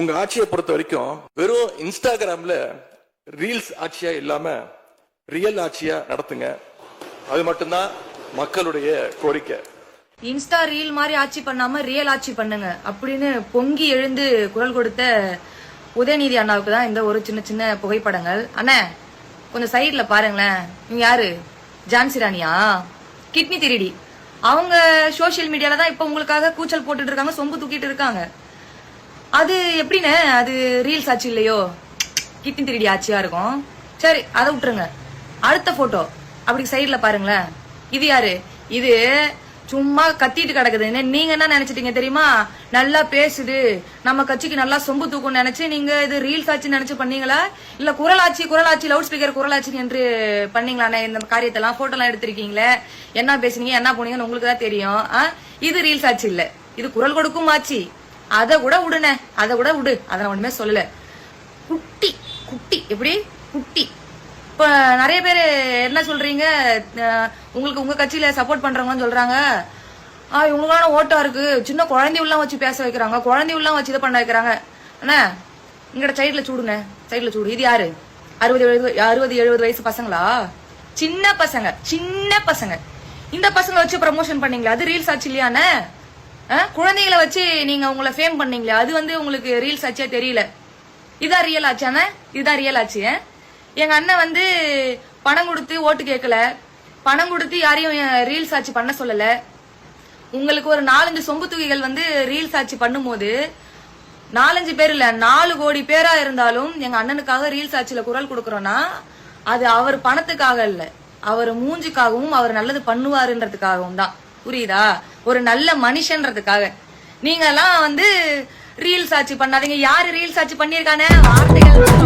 உங்க ஆட்சியை பொறுத்த வரைக்கும் வெறும் இன்ஸ்டாகிராம்ல ரீல்ஸ் ஆட்சியா இல்லாம ரியல் ஆட்சியா நடத்துங்க. அது மட்டும்தான் மக்களுடைய கோரிக்கை. இன்ஸ்டா ரீல் மாதிரி ஆட்சி பண்ணாம ரியல் ஆட்சி பண்ணுங்க அப்படின்னு பொங்கி எழுந்து குரல் கொடுத்த உதயநிதி அண்ணாவுக்கு தான் இந்த ஒரு சின்ன சின்ன புகைப்படங்கள். அண்ணா கொஞ்சம் சைட்ல பாருங்களேன். நீங்க யாரு? ஜான்சி ராணியா? கிட்னி திருடி. அவங்க சோசியல் மீடியால தான் இப்ப உங்களுக்காக கூச்சல் போட்டுட்டு இருக்காங்க, சொம்பு தூக்கிட்டு இருக்காங்க. அது எப்படின்னு அது ரீல்ஸ் ஆச்சு இல்லையோ, கிட்னி திருடி ஆட்சியா இருக்கும். சரி அதை விட்டுருங்க. அடுத்த போட்டோ அப்படி சைட்ல பாருங்களேன். இது யாரு? இது சும்மா கத்திட்டு கிடக்குது. நீங்க என்ன நினைச்சிட்டீங்க தெரியுமா? நல்லா பேசுது, நம்ம கட்சிக்கு நல்லா சொம்பு தூக்கும் நினைச்சு நீங்க இது ரீல்ஸ் ஆச்சு நினைச்சு பண்ணீங்களா, இல்ல குரலாட்சி லவுட் ஸ்பீக்கர் குரலாட்சி என்று பண்ணீங்களா? இந்த காரியத்தெல்லாம் போட்டோ எல்லாம் எடுத்திருக்கீங்களே, என்ன பேசுனீங்க என்ன போனீங்கன்னு உங்களுக்கு தான் தெரியும். இது ரீல்ஸ் ஆச்சு இல்ல, இது குரல் கொடுக்கும் ஆச்சு. அதை கூட விடுனே, அதை கூட விடு, அதை நான் ஒண்ணுமே சொல்லல. குட்டி குட்டி எப்படி குட்டி. இப்ப நிறைய பேர் என்ன சொல்றீங்க, உங்களுக்கு உங்க கட்சியில சப்போர்ட் பண்றவங்கன்னு சொல்றாங்க, இவங்களுக்கான ஓட்டா இருக்கு, சின்ன குழந்தைலாம் வச்சு பேச வைக்கிறாங்க, குழந்தைலாம் வச்சு இதை பண்ண வைக்கிறாங்க. அண்ணா இங்கட சைட்ல சூடுங்க, சைட்ல சூடு. இது யாரு? 60-70 வயசு பசங்களா? சின்ன பசங்க. இந்த பசங்க வச்சு ப்ரமோஷன் பண்ணீங்களா? அது ரீல்ஸ் ஆச்சு இல்லையாண்ணே? குழந்தைகளை வச்சு நீங்க உங்களை ஃபேம் பண்ணீங்களா? அது உங்களுக்கு ரீல்ஸ் ஆச்சியா தெரியல. இதான் ரியல் ஆச்சானே? இதுதான் ரியல் ஆச்சு. எங்க அண்ணன் பணம் கொடுத்து ஓட்டு கேட்கல, பணம் கொடுத்து யாரையும் ரீல்ஸ் ஆட்சி பண்ண சொல்லல. உங்களுக்கு ஒரு 4-5 சொம்பு தூக்கிகள் ரீல்ஸ் ஆட்சி பண்ணும் போது 4-5 பேர் இல்ல 4 கோடி பேரா இருந்தாலும் எங்க அண்ணனுக்காக ரீல்ஸ் ஆட்சியில குரல் கொடுக்கறோம்னா அது அவர் பணத்துக்காக இல்ல, அவர் மூஞ்சுக்காகவும் அவர் நல்லது பண்ணுவாருன்றதுக்காகவும் தான். புரியுதா? ஒரு நல்ல மனுஷன்றதுக்காக. நீங்க எல்லாம் ரீல்ஸ் ஆட்சி பண்ணாதீங்க. யாரு ரீல்ஸ் ஆட்சி பண்ணிருக்கானே வார்த்தைகள்